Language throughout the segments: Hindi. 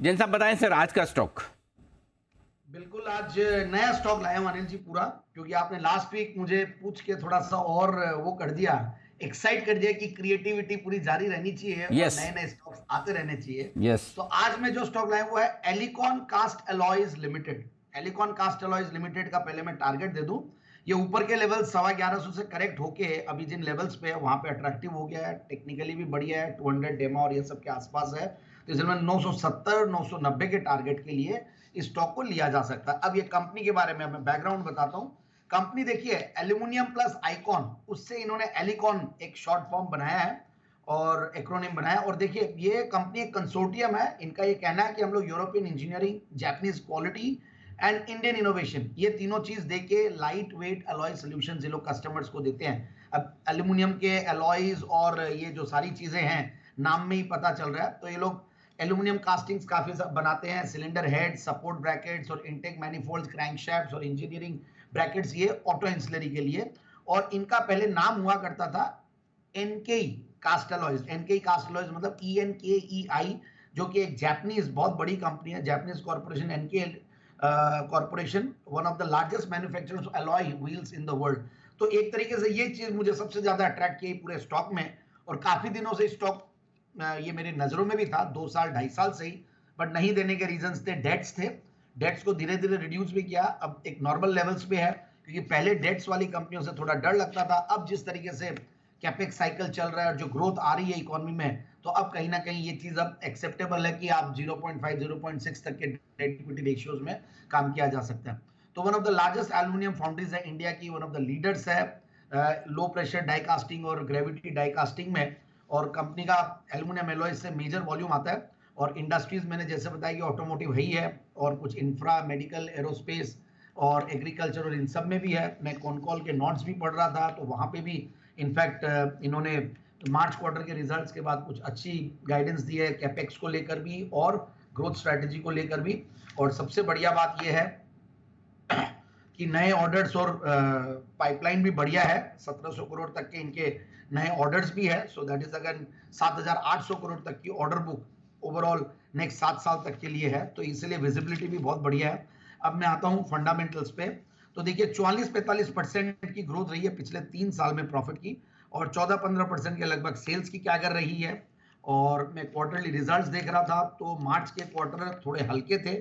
जैन साहब बताएं सर आज का स्टॉक। बिल्कुल, आज नया स्टॉक लाया हूं अनिल जी पूरा, क्योंकि आपने लास्ट वीक मुझे पूछ के थोड़ा सा और वो कर दिया, एक्साइट कर दिया कि क्रिएटिविटी पूरी जारी रहनी चाहिए और यस नए नए स्टॉक्स आते रहने चाहिए। यस। तो आज मैं जो स्टॉक लाया वो है Alicon cast alloys limited. Alicon cast alloys limited का पहले मैं टारगेट दे दूं, ये ऊपर के लेवल 1150 से करेक्ट होके अभी जिन लेवल्स पे है वहां पे अट्रैक्टिव हो गया है, टेक्निकली भी बढ़िया है, 200 डेमा और ये सब के आसपास है। तो इसलिए 970 990 के टारगेट के लिए इस स्टॉक को लिया जा सकता है। अब ये कंपनी के बारे में मैं बैकग्राउंड बताता हूं। कंपनी देखिए एल्यूमिनियम प्लस आइकॉन, उससे इन्होंने एलिकॉन एक शॉर्ट फॉर्म बनाया है और एक्रोनिम बनाया। और देखिए ये कंपनी एक कंसोर्टियम है, इनका ये कहना है कि हम लोग European engineering, Japanese quality and Indian innovation, ये तीनों चीज देके लाइट वेट अलॉय सॉल्यूशंस ये लोग कस्टमर्स को देते हैं। अब एल्यूमिनियम के अलॉयज और ये जो सारी चीजें हैं नाम में ही पता चल रहा है। तो ये लोग एल्यूमिनियम कास्टिंग्स काफी सब बनाते हैं, सिलेंडर हेड, सपोर्ट ब्रैकेट्स और इनटेक मैनिफोल्ड्स, क्रैंकशैफ्ट्स और इंजीनियरिंग ब्रैकेट्स, ये ऑटो इंसुलरी के लिए। और इनका पहले नाम हुआ करता था एनकेई कास्ट अलॉयज। एनकेई कास्ट अलॉयज मतलब ENKEI, जो कि एक जापानीज बहुत बड़ी कंपनी है, Japanese corporation NK corporation, one of the largest manufacturers of alloy wheels in the world. तो एक तरीके से ये चीज मुझे सबसे ज्यादा अट्रैक्ट की पूरे स्टॉक में, और काफी दिनों से स्टॉक ये मेरे नजरों में भी था, 2 साल 2.5 साल से ही, बट नहीं देने के रीजंस थे, डेट्स थे। डेट्स को धीरे धीरे रिड्यूस भी किया, अब एक नॉर्मल लेवल्स पे है, क्योंकि पहले डेट्स वाली कंपनियों से थोड़ा डर लगता था। अब जिस तरीके से कैपेक्स साइकिल चल रहा है और जो ग्रोथ आ रही है इकोनॉमी में, तो अब कहीं ना कहीं ये चीज अब एक्सेप्टेबल है कि आप 0.5 0.6 तक के डेट इक्विटी रेशियोज में काम किया जा सकता है। तो one of the largest aluminium foundries है इंडिया की, वन ऑफ द लीडर्स है लो प्रेशर डाई कास्टिंग और ग्रेविटी डाई कास्टिंग में। और कंपनी का एल्यूमिनियम एलॉय से मेजर वॉल्यूम आता है। और इंडस्ट्रीज मैंने जैसे बताया कि ऑटोमोटिव है ही है, और कुछ इंफ्रा, मेडिकल, एरोस्पेस और एग्रीकल्चर और इन सब में भी है। मैं कॉनकॉल के नोट्स भी पढ़ रहा था, तो वहां पे भी इनफैक्ट इन्होंने मार्च क्वार्टर के रिजल्ट्स के बाद कुछ अच्छी गाइडेंस दी है, कैपेक्स को लेकर भी और ग्रोथ स्ट्रेटेजी को लेकर भी। और सबसे बढ़िया बात यह है कि नए ऑर्डर्स और पाइपलाइन भी बढ़िया है, 1700 करोड़ तक के इनके नए ऑर्डर्स भी है। सो दैट इज अगर 7800 करोड़ तक की ऑर्डर बुक ओवरऑल नेक्स्ट 7 साल तक के लिए है, तो इसलिए विजिबिलिटी भी बहुत बढ़िया है। अब मैं आता हूं फंडामेंटल्स पे। तो देखिए 44-45% की ग्रोथ रही है पिछले 3 साल में प्रॉफिट की, और 14-15% के लगभग सेल्स की क्या कर रही है। और मैं क्वार्टरली रिजल्ट्स देख रहा था, तो मार्च के क्वार्टर थोड़े हल्के थे,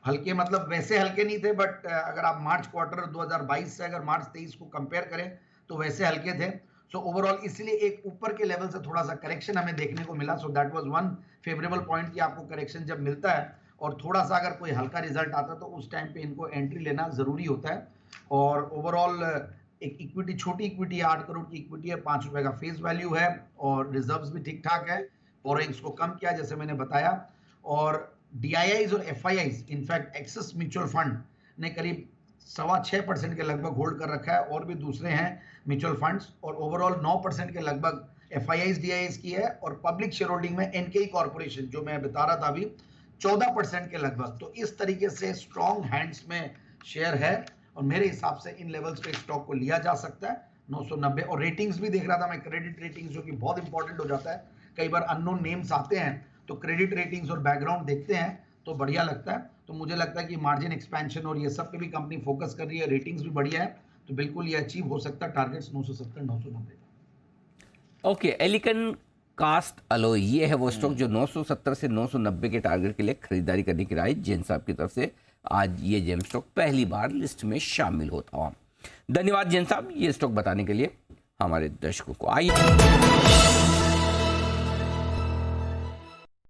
हल्के मतलब वैसे हल्के नहीं थे, बट अगर आप मार्च क्वार्टर 2022 से अगर मार्च 23 को कंपेयर करें तो वैसे हल्के थे। सो ओवरऑल इसलिए एक ऊपर के लेवल से थोड़ा सा करेक्शन हमें देखने को मिला। So that was one favourable point कि आपको करेक्शन जब मिलता है और थोड़ा सा अगर कोई हल्का रिजल्ट आता है तो उस टाइम पे इनको एंट्री लेना जरूरी होता है। और ओवरऑल एक इक्विटी, छोटी इक्विटी है, 8 करोड़ की इक्विटी है, 5 रुपए का फेस वैल्यू है, और रिजर्व्स भी ठीक ठाक है। बोरोइंग्स को कम किया जैसे मैंने बताया, और DIIs और FIIs, in fact axis mutual fund ने करीब 6.25% के लगभग होल्ड कर रखा है, और भी दूसरे हैं म्यूचुअल फंड्स, और ओवरऑल 9% के लगभग FIIs DIIs की है। और पब्लिक शेयर होल्डिंग में एनकेई कॉर्पोरेशन, जो मैं बता रहा था अभी, 14% के लगभग। तो इस तरीके से स्ट्रॉन्ग हैंड्स में शेयर है, और मेरे हिसाब से इन लेवल्स पे स्टॉक को लिया जा सकता है 990। और रेटिंग्स भी देख रहा था मैं, क्रेडिट रेटिंग्स, जो कि बहुत इंपॉर्टेंट हो जाता है। कई बार अननोन नेम्स आते हैं, तो क्रेडिट रेटिंग्स और बैकग्राउंड देखते हैं तो बढ़िया लगता है। तो मुझे लगता है कि मार्जिन एक्सपेंशन और ये सब पे भी कंपनी फोकस कर रही है, रेटिंग्स भी बढ़िया है, तो बिल्कुल ये अचीव हो सकता है टारगेट्स 970 990। ओके, एलिकन कास्ट अलॉय ये है वो स्टॉक जो 970 से 990 के टारगेट के लिए खरीदारी करने की राय जैन साहब की तरफ से आज ये जेम स्टॉक पहली बार लिस्ट में शामिल होता हुआ। धन्यवाद जैन साहब ये स्टॉक बताने के लिए हमारे दर्शकों को। आइए